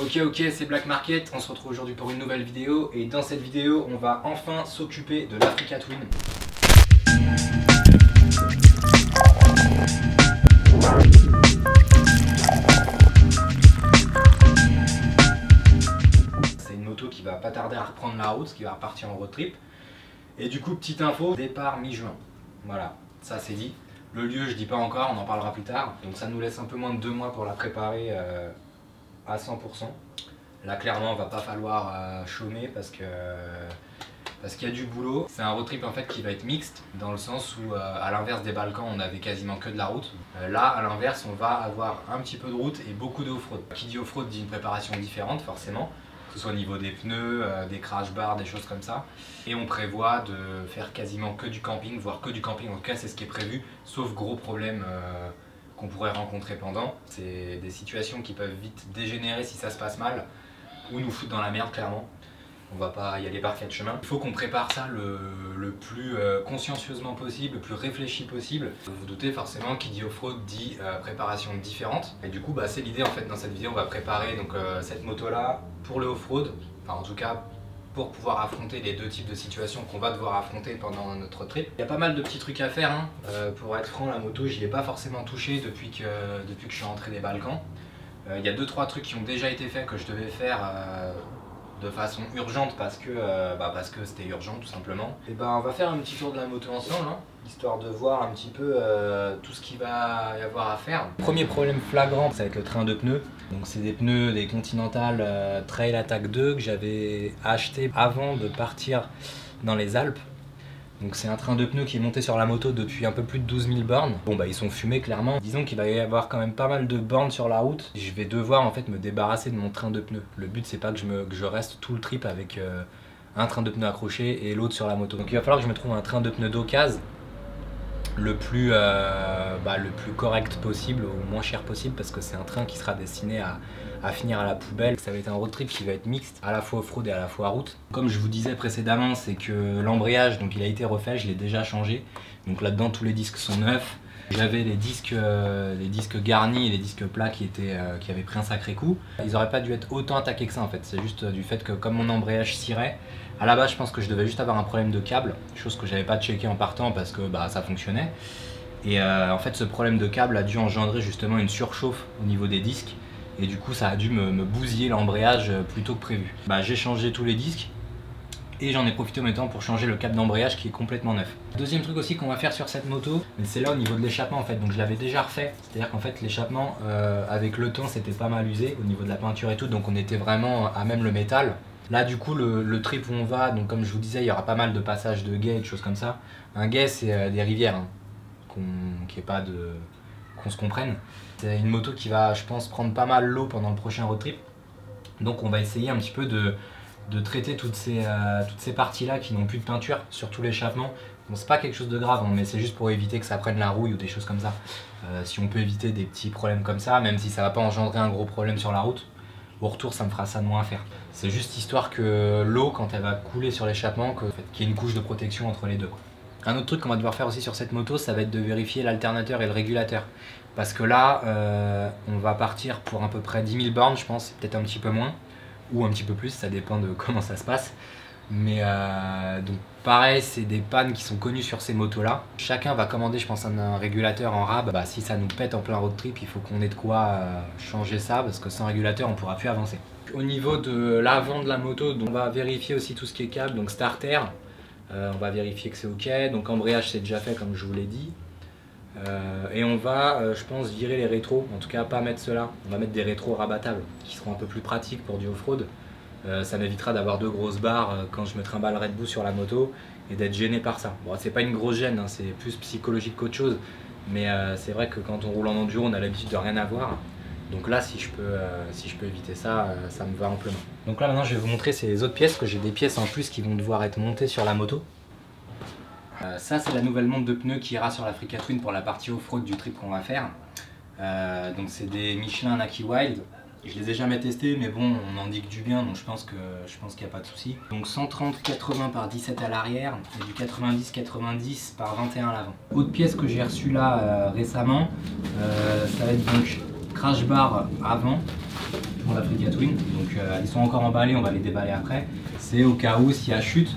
Ok, c'est Black Market, on se retrouve aujourd'hui pour une nouvelle vidéo et dans cette vidéo on va enfin s'occuper de l'Africa Twin. C'est une moto qui va pas tarder à reprendre la route, qui va repartir en road trip. Et du coup, petite info, départ mi-juin. Voilà, ça c'est dit. Le lieu je dis pas encore, on en parlera plus tard. Donc ça nous laisse un peu moins de 2 mois pour la préparer à 100%. Là clairement va pas falloir chômer parce qu'il y a du boulot. C'est un road trip en fait qui va être mixte dans le sens où à l'inverse des Balkans on avait quasiment que de la route. Là à l'inverse on va avoir un petit peu de route et beaucoup de off-road. Qui dit off-road dit une préparation différente forcément, que ce soit au niveau des pneus, des crash bars, des choses comme ça. Et on prévoit de faire quasiment que du camping, voire que du camping, en tout cas c'est ce qui est prévu, sauf gros problèmes qu'on pourrait rencontrer pendant. C'est des situations qui peuvent vite dégénérer si ça se passe mal, ou nous foutre dans la merde clairement. On va pas y aller par 4 chemins. Il faut qu'on prépare ça le plus consciencieusement possible, le plus réfléchi possible. Vous vous doutez forcément qui dit off-road dit préparation différente. Et du coup c'est l'idée en fait dans cette vidéo, on va préparer donc, cette moto là pour le off-road, enfin en tout cas pour pouvoir affronter les deux types de situations qu'on va devoir affronter pendant notre trip. Il y a pas mal de petits trucs à faire, hein. Pour être franc, la moto j'y ai pas forcément touché depuis que je suis rentré des Balkans. Il y a 2-3 trucs qui ont déjà été faits que je devais faire de façon urgente parce que c'était urgent tout simplement. Et on va faire un petit tour de la moto ensemble, hein, histoire de voir un petit peu tout ce qu'il va y avoir à faire. Premier problème flagrant, ça va être le train de pneus. Donc c'est des pneus, des Continental Trail Attack 2 que j'avais acheté avant de partir dans les Alpes. Donc c'est un train de pneus qui est monté sur la moto depuis un peu plus de 12 000 bornes. Bon ils sont fumés clairement. Disons qu'il va y avoir quand même pas mal de bornes sur la route. Je vais devoir en fait me débarrasser de mon train de pneus. Le but c'est pas que je reste tout le trip avec un train de pneus accroché et l'autre sur la moto. Donc il va falloir que je me trouve un train de pneus d'occasion le plus correct possible, au moins cher possible, parce que c'est un train qui sera destiné à finir à la poubelle. Ça va être un road trip qui va être mixte, à la fois off-road et à la fois route. Comme je vous disais précédemment, c'est que l'embrayage, donc il a été refait, je l'ai déjà changé. Donc là-dedans tous les disques sont neufs. J'avais les disques garnis et les disques plats qui avaient pris un sacré coup. Ils n'auraient pas dû être autant attaqués que ça en fait. C'est juste du fait que comme mon embrayage cirait, à la base je pense que je devais juste avoir un problème de câble, chose que j'avais pas checké en partant parce que ça fonctionnait. Et en fait ce problème de câble a dû engendrer justement une surchauffe au niveau des disques. Et du coup ça a dû me bousiller l'embrayage plus tôt que prévu. J'ai changé tous les disques. Et j'en ai profité en même temps pour changer le câble d'embrayage qui est complètement neuf. Deuxième truc aussi qu'on va faire sur cette moto, c'est là au niveau de l'échappement en fait, donc je l'avais déjà refait. C'est-à-dire qu'en fait l'échappement avec le temps c'était pas mal usé au niveau de la peinture et tout, donc on était vraiment à même le métal. Là du coup le trip où on va, donc comme je vous disais il y aura pas mal de passages de guet et de choses comme ça. Un guet c'est des rivières, hein, qu'on se comprenne. C'est une moto qui va je pense prendre pas mal l'eau pendant le prochain road trip. Donc on va essayer un petit peu de traiter toutes ces parties là qui n'ont plus de peinture, surtout l'échappement. Bon c'est pas quelque chose de grave hein, mais c'est juste pour éviter que ça prenne la rouille ou des choses comme ça. Si on peut éviter des petits problèmes comme ça, même si ça va pas engendrer un gros problème sur la route, au retour ça me fera ça de moins à faire. C'est juste histoire que l'eau quand elle va couler sur l'échappement, qu'il y ait une couche de protection entre les deux. Un autre truc qu'on va devoir faire aussi sur cette moto, ça va être de vérifier l'alternateur et le régulateur. Parce que là on va partir pour à peu près 10 000 bornes je pense, peut-être un petit peu moins. Ou un petit peu plus, ça dépend de comment ça se passe. Mais donc pareil, c'est des pannes qui sont connues sur ces motos là. Chacun va commander je pense un régulateur en rab. Si ça nous pète en plein road trip, il faut qu'on ait de quoi changer ça, parce que sans régulateur on pourra plus avancer. Au niveau de l'avant de la moto, donc, on va vérifier aussi tout ce qui est câble, donc starter, on va vérifier que c'est ok, donc embrayage c'est déjà fait comme je vous l'ai dit. Et on va, je pense, virer les rétros, en tout cas pas mettre ceux-là. On va mettre des rétros rabattables qui seront un peu plus pratiques pour du off-road. Ça m'évitera d'avoir 2 grosses barres quand je me trimballerai debout sur la moto et d'être gêné par ça. Bon, c'est pas une grosse gêne, hein, c'est plus psychologique qu'autre chose, mais c'est vrai que quand on roule en enduro, on a l'habitude de rien avoir. Donc là, si je peux éviter ça, ça me va amplement. Donc là maintenant, je vais vous montrer ces autres pièces, que j'ai des pièces en plus qui vont devoir être montées sur la moto. Ça c'est la nouvelle montre de pneus qui ira sur l'Africa Twin pour la partie off-road du trip qu'on va faire. Donc c'est des Michelin Naki Wild. Je les ai jamais testés mais bon on en dit que du bien, donc je pense qu'il n'y a pas de souci. Donc 130-80 par 17 à l'arrière et du 90-90 par 21 à l'avant. Autre pièce que j'ai reçue là récemment, ça va être donc crash bar avant. pour l'Africa Twin. Donc ils sont encore emballés, on va les déballer après. C'est au cas où s'il y a chute,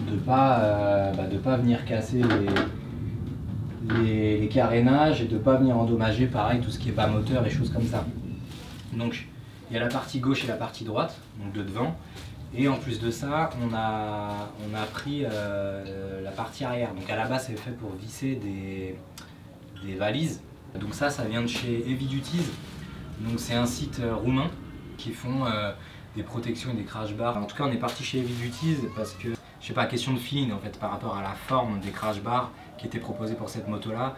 de pas venir casser les carénages et de pas venir endommager pareil tout ce qui est bas moteur et choses comme ça. Donc il y a la partie gauche et la partie droite, donc de devant. Et en plus de ça, on a pris la partie arrière. Donc à la base, c'est fait pour visser des valises. Donc ça vient de chez Heavy Duties. Donc c'est un site roumain qui font des protections et des crash bars. En tout cas, on est parti chez Heavy Duties parce que, je sais pas, question de feeling en fait par rapport à la forme des crash bars qui étaient proposés pour cette moto-là.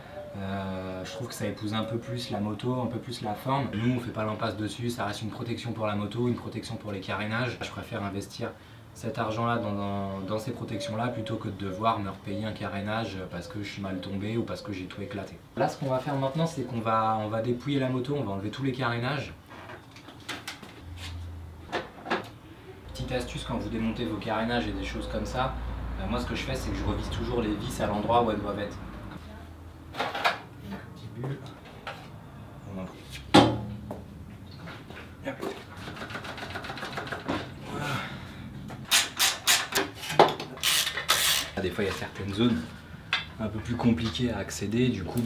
Je trouve que ça épouse un peu plus la moto, un peu plus la forme. Nous on fait pas l'impasse dessus, ça reste une protection pour la moto, une protection pour les carénages. Je préfère investir cet argent là dans ces protections là plutôt que de devoir me repayer un carénage parce que je suis mal tombé ou parce que j'ai tout éclaté. Là ce qu'on va faire maintenant c'est qu'on va dépouiller la moto, on va enlever tous les carénages. Petite astuce quand vous démontez vos carénages et des choses comme ça, moi ce que je fais c'est que je revisse toujours les vis à l'endroit où elles doivent être. Des fois il y a certaines zones un peu plus compliquées à accéder, du coup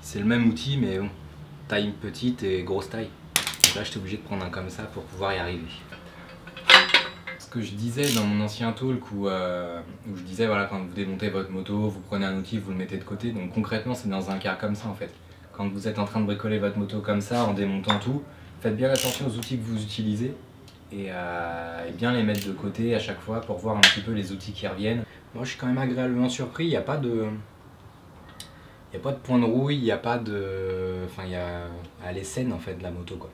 c'est le même outil mais bon, taille petite et grosse taille. Donc là j'étais obligé de prendre un comme ça pour pouvoir y arriver. Ce que je disais dans mon ancien talk où je disais voilà, quand vous démontez votre moto, vous prenez un outil, vous le mettez de côté. Donc concrètement c'est dans un cas comme ça en fait. Quand vous êtes en train de bricoler votre moto comme ça en démontant tout, faites bien attention aux outils que vous utilisez et bien les mettre de côté à chaque fois pour voir un petit peu les outils qui reviennent. Moi je suis quand même agréablement surpris, il n'y a pas de point de rouille, il n'y a pas de... Enfin elle est saine en fait de la moto quoi.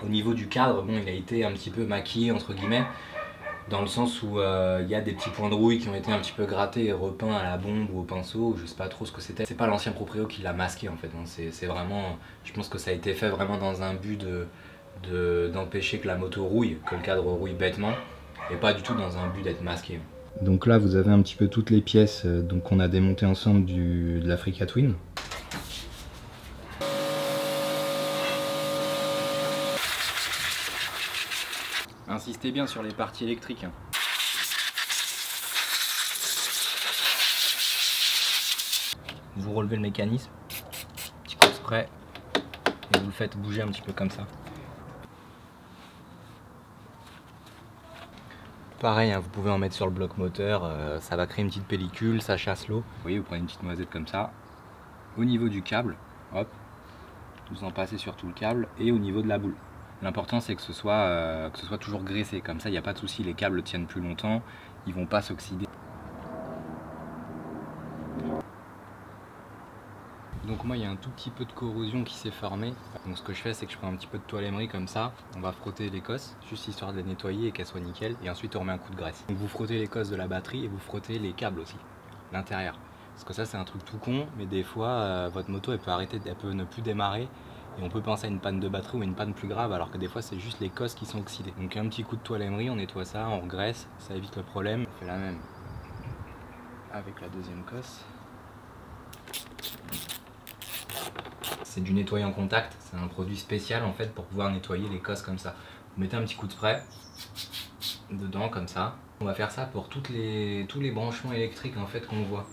Au niveau du cadre, bon il a été un petit peu maquillé entre guillemets, dans le sens où il y a des petits points de rouille qui ont été un petit peu grattés et repeints à la bombe ou au pinceau, je sais pas trop ce que c'était. C'est pas l'ancien proprio qui l'a masqué en fait, c'est vraiment... Je pense que ça a été fait vraiment dans un but d'empêcher que la moto rouille, que le cadre rouille bêtement, et pas du tout dans un but d'être masqué. Donc là vous avez un petit peu toutes les pièces qu'on a démontées ensemble de l'Africa Twin. Insistez bien sur les parties électriques. Vous relevez le mécanisme, petit coup de spray, et vous le faites bouger un petit peu comme ça. Pareil, hein, vous pouvez en mettre sur le bloc moteur, ça va créer une petite pellicule, ça chasse l'eau. Vous voyez, vous prenez une petite noisette comme ça. Au niveau du câble, hop, vous en passez sur tout le câble et au niveau de la boule. L'important c'est que ce soit toujours graissé, comme ça il n'y a pas de souci, les câbles tiennent plus longtemps, ils vont pas s'oxyder. Donc moi il y a un tout petit peu de corrosion qui s'est formée, donc ce que je fais c'est que je prends un petit peu de toile émery comme ça, on va frotter l'écosse, juste histoire de les nettoyer et qu'elles soient nickel, et ensuite on remet un coup de graisse. Donc vous frottez l'écosse de la batterie et vous frottez les câbles aussi, l'intérieur. Parce que ça c'est un truc tout con, mais des fois votre moto elle peut ne plus démarrer, et on peut penser à une panne de batterie ou une panne plus grave alors que des fois c'est juste les cosses qui sont oxydées. Donc un petit coup de toile émery, on nettoie ça, on regraisse, ça évite le problème. On fait la même avec la deuxième cosse. C'est du nettoyant contact, c'est un produit spécial en fait pour pouvoir nettoyer les cosses comme ça. Vous mettez un petit coup de spray dedans comme ça. On va faire ça pour tous les branchements électriques en fait qu'on voit.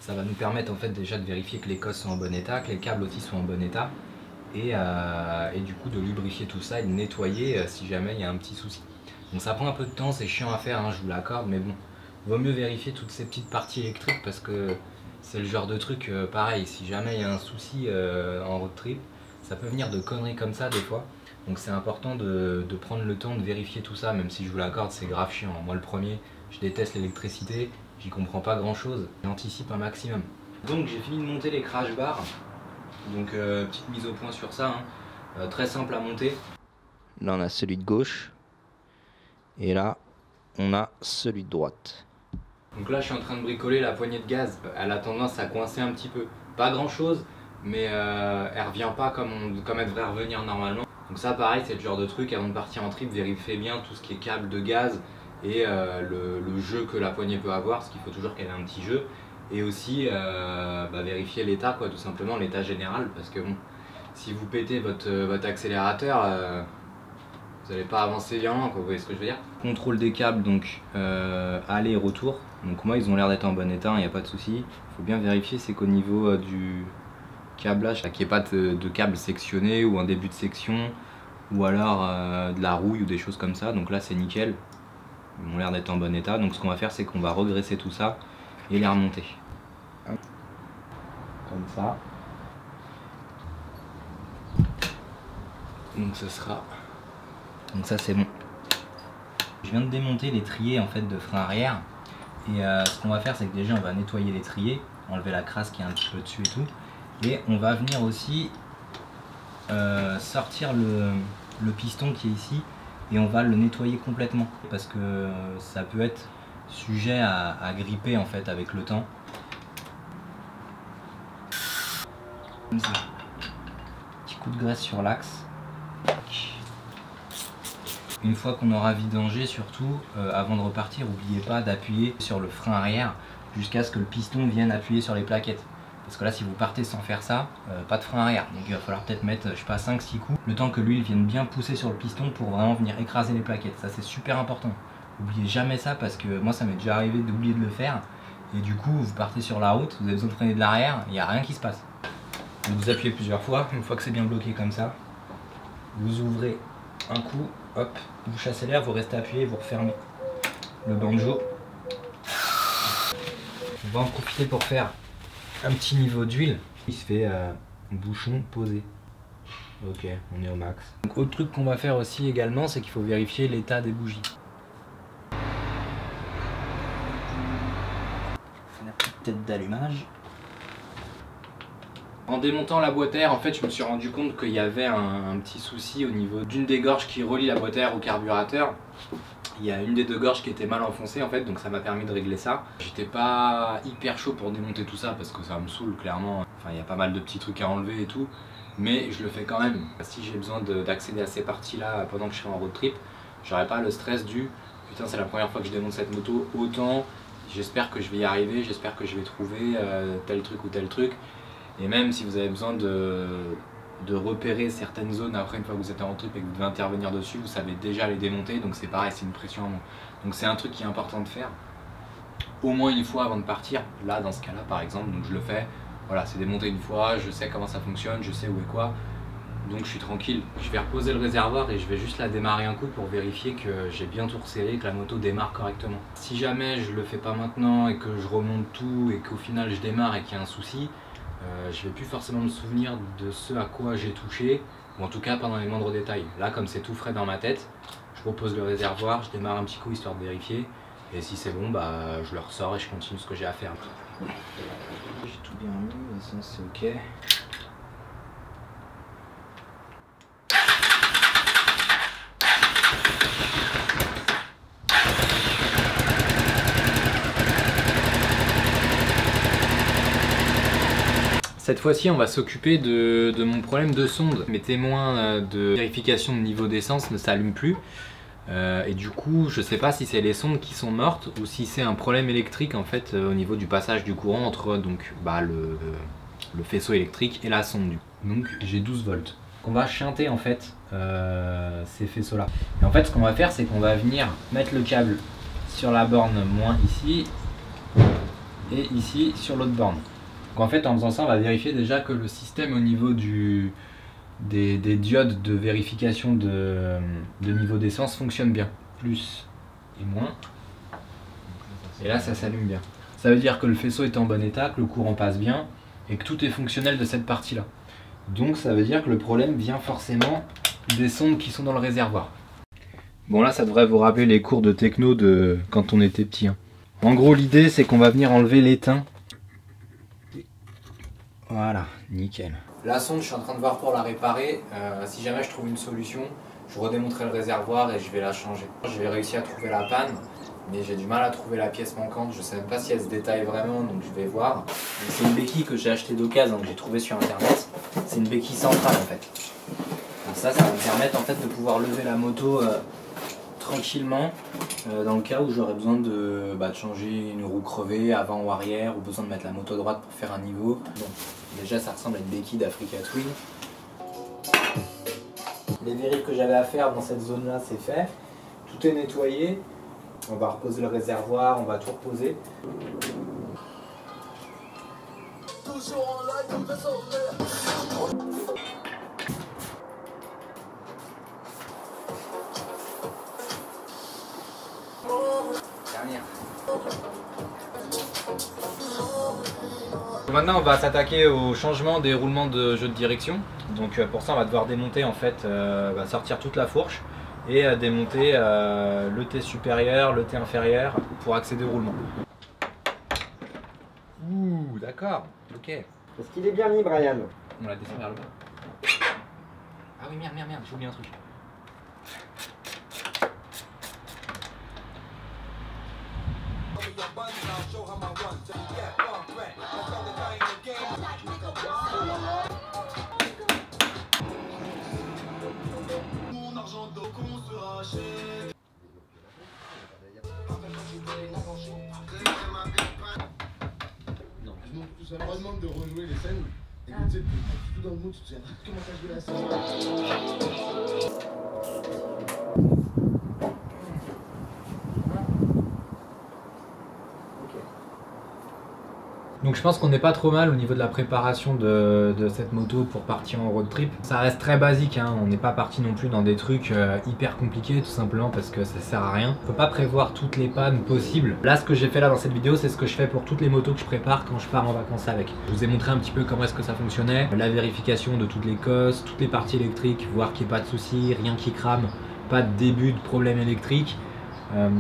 Ça va nous permettre en fait déjà de vérifier que les cosses sont en bon état, que les câbles aussi sont en bon état. Et du coup de lubrifier tout ça et de nettoyer si jamais il y a un petit souci. Donc ça prend un peu de temps, c'est chiant à faire, hein, je vous l'accorde, mais bon, vaut mieux vérifier toutes ces petites parties électriques parce que c'est le genre de truc pareil, si jamais il y a un souci en road trip, ça peut venir de conneries comme ça des fois. Donc c'est important de prendre le temps de vérifier tout ça, même si je vous l'accorde c'est grave chiant. Moi le premier, je déteste l'électricité, j'y comprends pas grand chose, j'anticipe un maximum. Donc j'ai fini de monter les crash bars. Donc petite mise au point sur ça, hein. Très simple à monter. Là on a celui de gauche et là on a celui de droite. Donc là je suis en train de bricoler la poignée de gaz, elle a tendance à coincer un petit peu. Pas grand chose, mais elle revient pas comme elle devrait revenir normalement. Donc ça pareil c'est le genre de truc, avant de partir en trip, vérifiez bien tout ce qui est câble de gaz et le jeu que la poignée peut avoir, parce qu'il faut toujours qu'elle ait un petit jeu. Et aussi vérifier l'état, tout simplement l'état général, parce que bon, si vous pétez votre accélérateur, vous n'allez pas avancer violemment, quoi, vous voyez ce que je veux dire. Contrôle des câbles, donc aller et retour. Donc moi ils ont l'air d'être en bon état, il n'y a pas de souci. Il faut bien vérifier, c'est qu'au niveau du câblage, qu'il n'y ait pas de câble sectionné ou un début de section, ou alors de la rouille ou des choses comme ça. Donc là c'est nickel, ils ont l'air d'être en bon état. Donc ce qu'on va faire, c'est qu'on va regresser tout ça et les remonter. Comme ça. Donc ce sera... Donc ça c'est bon. Je viens de démonter l'étrier en fait de frein arrière. Et ce qu'on va faire, c'est que déjà on va nettoyer l'étrier, enlever la crasse qui est un petit peu dessus et tout. Et on va venir aussi sortir le piston qui est ici et on va le nettoyer complètement parce que ça peut être sujet à gripper en fait avec le temps. Comme ça. Petit coup de graisse sur l'axe. Une fois qu'on aura vidangé, surtout avant de repartir, n'oubliez pas d'appuyer sur le frein arrière jusqu'à ce que le piston vienne appuyer sur les plaquettes. Parce que là, si vous partez sans faire ça, pas de frein arrière. Donc il va falloir peut-être mettre, je sais pas, 5-6 coups, le temps que l'huile vienne bien pousser sur le piston pour vraiment venir écraser les plaquettes. Ça c'est super important. N'oubliez jamais ça parce que moi ça m'est déjà arrivé d'oublier de le faire. Et du coup, vous partez sur la route, vous avez besoin de freiner de l'arrière, il n'y a rien qui se passe. Donc vous appuyez plusieurs fois, une fois que c'est bien bloqué comme ça, vous ouvrez un coup, hop, vous chassez l'air, vous restez appuyé, vous refermez le banjo. On va en profiter pour faire un petit niveau d'huile. Il se fait bouchon posé. Ok, on est au max. Donc, autre truc qu'on va faire aussi également, c'est qu'il faut vérifier l'état des bougies. La petite tête d'allumage. En démontant la boîte à air, en fait, je me suis rendu compte qu'il y avait un petit souci au niveau d'une des gorges qui relie la boîte à air au carburateur. Il y a une des deux gorges qui était mal enfoncée en fait, donc ça m'a permis de régler ça. J'étais pas hyper chaud pour démonter tout ça parce que ça me saoule clairement. Enfin, il y a pas mal de petits trucs à enlever et tout, mais je le fais quand même. Si j'ai besoin d'accéder à ces parties-là pendant que je serai en road trip, j'aurai pas le stress du putain, c'est la première fois que je démonte cette moto, autant j'espère que je vais y arriver, j'espère que je vais trouver tel truc ou tel truc. Et même si vous avez besoin de repérer certaines zones après une fois que vous êtes en road trip et que vous devez intervenir dessus, vous savez déjà les démonter, donc c'est pareil, c'est une pression en moins. Donc c'est un truc qui est important de faire au moins une fois avant de partir. Là dans ce cas là par exemple, donc je le fais, voilà, c'est démonté une fois, je sais comment ça fonctionne, je sais où est quoi, donc je suis tranquille. Je vais reposer le réservoir et je vais juste la démarrer un coup pour vérifier que j'ai bien tout resserré, que la moto démarre correctement. Si jamais je le fais pas maintenant et que je remonte tout et qu'au final je démarre et qu'il y a un souci, je vais plus forcément me souvenir de ce à quoi j'ai touché, ou en tout cas pas dans les moindres détails. Là, comme c'est tout frais dans ma tête, je repose le réservoir, je démarre un petit coup histoire de vérifier, et si c'est bon, bah je le ressors et je continue ce que j'ai à faire. J'ai tout bien mis, l'essence c'est ok. Cette fois-ci, on va s'occuper de mon problème de sonde. Mes témoins de vérification de niveau d'essence ne s'allument plus. Et du coup, je sais pas si c'est les sondes qui sont mortes ou si c'est un problème électrique en fait au niveau du passage du courant entre donc, le faisceau électrique et la sonde. Donc j'ai 12 volts. On va chanter en fait ces faisceaux là. Et en fait, ce qu'on va faire, c'est qu'on va venir mettre le câble sur la borne moins ici et ici sur l'autre borne. Donc en fait, en faisant ça, on va vérifier déjà que le système au niveau des diodes de vérification de niveau d'essence fonctionne bien. Plus et moins. Et là, ça s'allume bien. Ça veut dire que le faisceau est en bon état, que le courant passe bien et que tout est fonctionnel de cette partie-là. Donc ça veut dire que le problème vient forcément des sondes qui sont dans le réservoir. Bon là, ça devrait vous rappeler les cours de techno de quand on était petit. En gros, l'idée, c'est qu'on va venir enlever l'étain. Voilà, nickel. La sonde, je suis en train de voir pour la réparer. Si jamais je trouve une solution, je redémonterai le réservoir et je vais la changer. Je vais réussir à trouver la panne, mais j'ai du mal à trouver la pièce manquante. Je sais même pas si elle se détaille vraiment, donc je vais voir. C'est une béquille que j'ai achetée d'occasion, que j'ai trouvée sur internet. C'est une béquille centrale en fait. Donc ça va me permettre en fait de pouvoir lever la moto tranquillement dans le cas où j'aurais besoin de changer une roue crevée avant ou arrière, ou besoin de mettre la moto droite pour faire un niveau. Bon, déjà ça ressemble à une béquille d'Africa Twin. Les vérifs que j'avais à faire dans cette zone là c'est fait. Tout est nettoyé. On va reposer le réservoir, on va tout reposer. Dernière. Maintenant on va s'attaquer au changement des roulements de jeu de direction. Donc pour ça on va devoir démonter en fait, sortir toute la fourche et démonter le T supérieur, le T inférieur pour accéder au roulement. Ouh d'accord, ok. Est-ce qu'il est bien mis, Brian? On la descend vers le bas. Ah oui merde, j'ai oublié un truc. Ça me demande de rejouer les scènes et que tu sais, tout dans le mood, tu te souviens comment ça jouait la scène. Donc je pense qu'on n'est pas trop mal au niveau de la préparation de cette moto pour partir en road trip. Ça reste très basique, hein. On n'est pas parti non plus dans des trucs hyper compliqués tout simplement parce que ça sert à rien. On peut pas prévoir toutes les pannes possibles. Là ce que j'ai fait là dans cette vidéo c'est ce que je fais pour toutes les motos que je prépare quand je pars en vacances avec. Je vous ai montré un petit peu comment est-ce que ça fonctionnait, la vérification de toutes les cosses, toutes les parties électriques, voir qu'il n'y ait pas de soucis, rien qui crame, pas de début de problème électrique.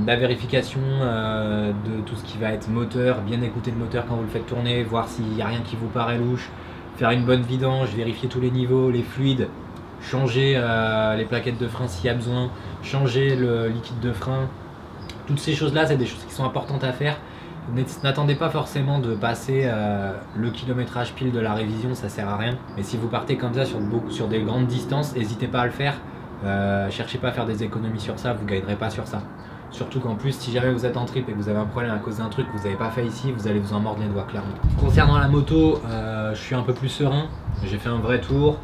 La vérification de tout ce qui va être moteur, bien écouter le moteur quand vous le faites tourner, voir s'il n'y a rien qui vous paraît louche, faire une bonne vidange, vérifier tous les niveaux, les fluides, changer les plaquettes de frein s'il y a besoin, changer le liquide de frein. Toutes ces choses là c'est des choses qui sont importantes à faire. N'attendez pas forcément de passer le kilométrage pile de la révision, ça sert à rien. Mais si vous partez comme ça sur des grandes distances, n'hésitez pas à le faire. Cherchez pas à faire des économies sur ça, vous ne gagnerez pas sur ça. Surtout qu'en plus, si jamais vous êtes en trip et que vous avez un problème à cause d'un truc que vous n'avez pas fait ici, vous allez vous en mordre les doigts clairement. Concernant la moto, je suis un peu plus serein. J'ai fait un vrai tour.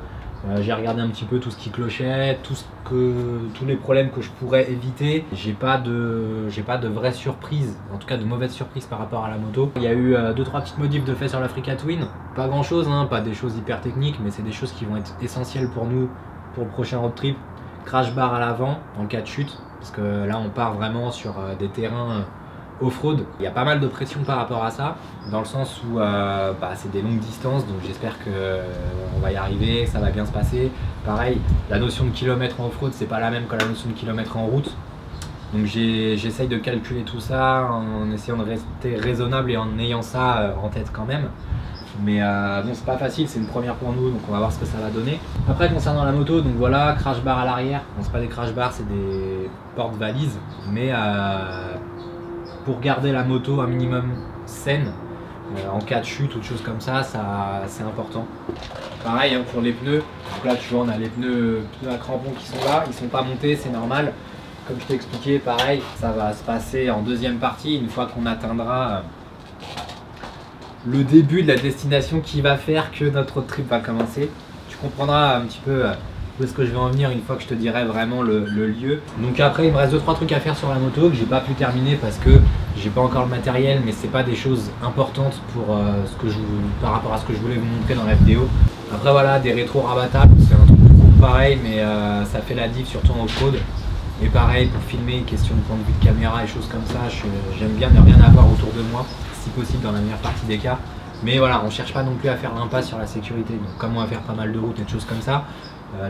J'ai regardé un petit peu tout ce qui clochait, tous les problèmes que je pourrais éviter. J'ai pas de vraies surprises, en tout cas de mauvaises surprises par rapport à la moto. Il y a eu 2-3 petites modifs de fait sur l'Africa Twin. Pas grand chose, hein, pas des choses hyper techniques, mais c'est des choses qui vont être essentielles pour nous pour le prochain road trip. Crash bar à l'avant en cas de chute, parce que là on part vraiment sur des terrains off-road. Il y a pas mal de pression par rapport à ça, dans le sens où c'est des longues distances, donc j'espère qu'on va y arriver, ça va bien se passer. Pareil, la notion de kilomètre en off-road c'est pas la même que la notion de kilomètre en route. Donc j'essaye de calculer tout ça en essayant de rester raisonnable et en ayant ça en tête quand même. Mais bon, c'est pas facile, c'est une première pour nous, donc on va voir ce que ça va donner. Après, concernant la moto, donc voilà, crash bar à l'arrière. Bon, c'est pas des crash bars, c'est des porte-valises. Mais pour garder la moto un minimum saine, en cas de chute ou de choses comme ça, c'est important. Pareil hein, pour les pneus. Donc là, tu vois, on a les pneus à crampons qui sont là, ils sont pas montés, c'est normal. Comme je t'ai expliqué, pareil, ça va se passer en deuxième partie, une fois qu'on atteindra le début de la destination qui va faire que notre trip va commencer. Tu comprendras un petit peu où est-ce que je vais en venir une fois que je te dirai vraiment le lieu. Donc après il me reste 2-3 trucs à faire sur la moto que j'ai pas pu terminer parce que j'ai pas encore le matériel, mais c'est pas des choses importantes pour par rapport à ce que je voulais vous montrer dans la vidéo. Après voilà, des rétros rabattables, c'est un truc pareil, mais ça fait la diff surtout en off-road. Et pareil pour filmer, question de point de vue de caméra et choses comme ça, j'aime bien ne rien avoir autour de moi, si possible dans la meilleure partie des cas. Mais voilà, on cherche pas non plus à faire l'impasse sur la sécurité. Donc comme on va faire pas mal de routes et de choses comme ça,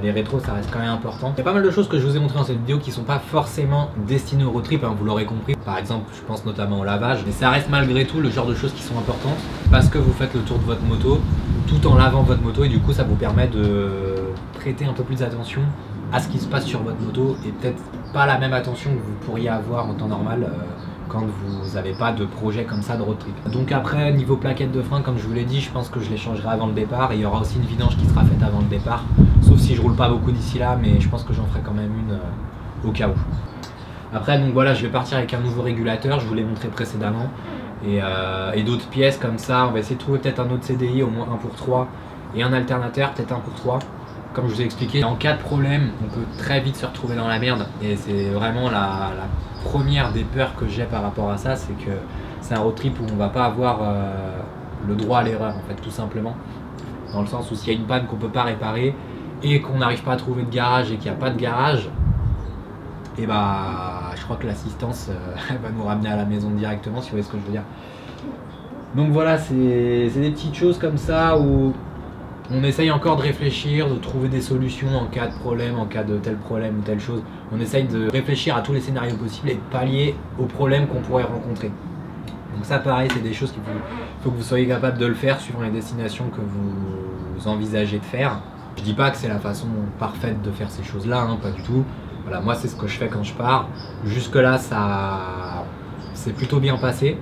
les rétros ça reste quand même important. Il y a pas mal de choses que je vous ai montré dans cette vidéo qui sont pas forcément destinées au road trip, hein, vous l'aurez compris. Par exemple, je pense notamment au lavage. Mais ça reste malgré tout le genre de choses qui sont importantes parce que vous faites le tour de votre moto tout en lavant votre moto et du coup ça vous permet de prêter un peu plus d'attention à ce qui se passe sur votre moto et peut-être pas la même attention que vous pourriez avoir en temps normal quand vous n'avez pas de projet comme ça de road trip. Donc après niveau plaquettes de frein, comme je vous l'ai dit, je pense que je les changerai avant le départ et il y aura aussi une vidange qui sera faite avant le départ, sauf si je roule pas beaucoup d'ici là, mais je pense que j'en ferai quand même une au cas où. Après donc voilà, je vais partir avec un nouveau régulateur, je vous l'ai montré précédemment, et d'autres pièces comme ça. On va essayer de trouver peut-être un autre CDI, au moins 1 pour 3, et un alternateur, peut-être 1 pour 3. comme je vous ai expliqué, en cas de problème, on peut très vite se retrouver dans la merde. Et c'est vraiment la première des peurs que j'ai par rapport à ça, c'est que c'est un road trip où on va pas avoir le droit à l'erreur, en fait, tout simplement. Dans le sens où s'il y a une panne qu'on peut pas réparer et qu'on n'arrive pas à trouver de garage et qu'il n'y a pas de garage, et bah je crois que l'assistance elle va nous ramener à la maison directement, si vous voyez ce que je veux dire. Donc voilà, c'est des petites choses comme ça où on essaye encore de réfléchir, de trouver des solutions en cas de problème, en cas de tel problème ou telle chose. On essaye de réfléchir à tous les scénarios possibles et de pallier aux problèmes qu'on pourrait rencontrer. Donc ça pareil, c'est des choses qu'il faut que vous soyez capable de le faire suivant les destinations que vous envisagez de faire. Je dis pas que c'est la façon parfaite de faire ces choses-là, hein, pas du tout. Voilà, moi c'est ce que je fais quand je pars. Jusque là, ça s'est plutôt bien passé.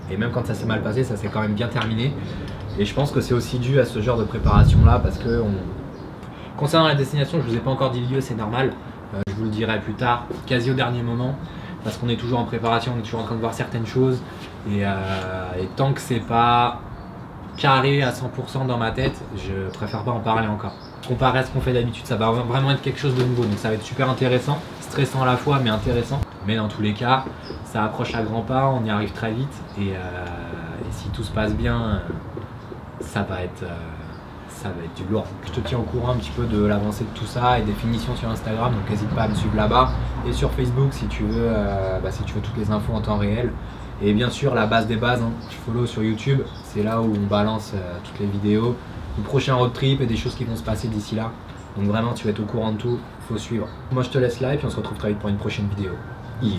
Et même quand ça s'est mal passé, ça s'est quand même bien terminé. Et je pense que c'est aussi dû à ce genre de préparation-là, parce que concernant la destination, je ne vous ai pas encore dit le lieu, c'est normal. Je vous le dirai plus tard, quasi au dernier moment, parce qu'on est toujours en préparation, on est toujours en train de voir certaines choses. Et tant que c'est pas carré à 100% dans ma tête, je préfère pas en parler encore. Comparé à ce qu'on fait d'habitude, ça va vraiment être quelque chose de nouveau, donc ça va être super intéressant, stressant à la fois mais intéressant. Mais dans tous les cas, ça approche à grands pas, on y arrive très vite et si tout se passe bien, ça va être du lourd. Je te tiens au courant un petit peu de l'avancée de tout ça et des finitions sur Instagram, donc n'hésite pas à me suivre là-bas et sur Facebook si tu veux toutes les infos en temps réel. Et bien sûr la base des bases, hein, je follow sur YouTube, c'est là où on balance toutes les vidéos, le prochain road trip et des choses qui vont se passer d'ici là. Donc vraiment tu vas être au courant de tout, faut suivre. Moi je te laisse là et puis on se retrouve très vite pour une prochaine vidéo. Easy.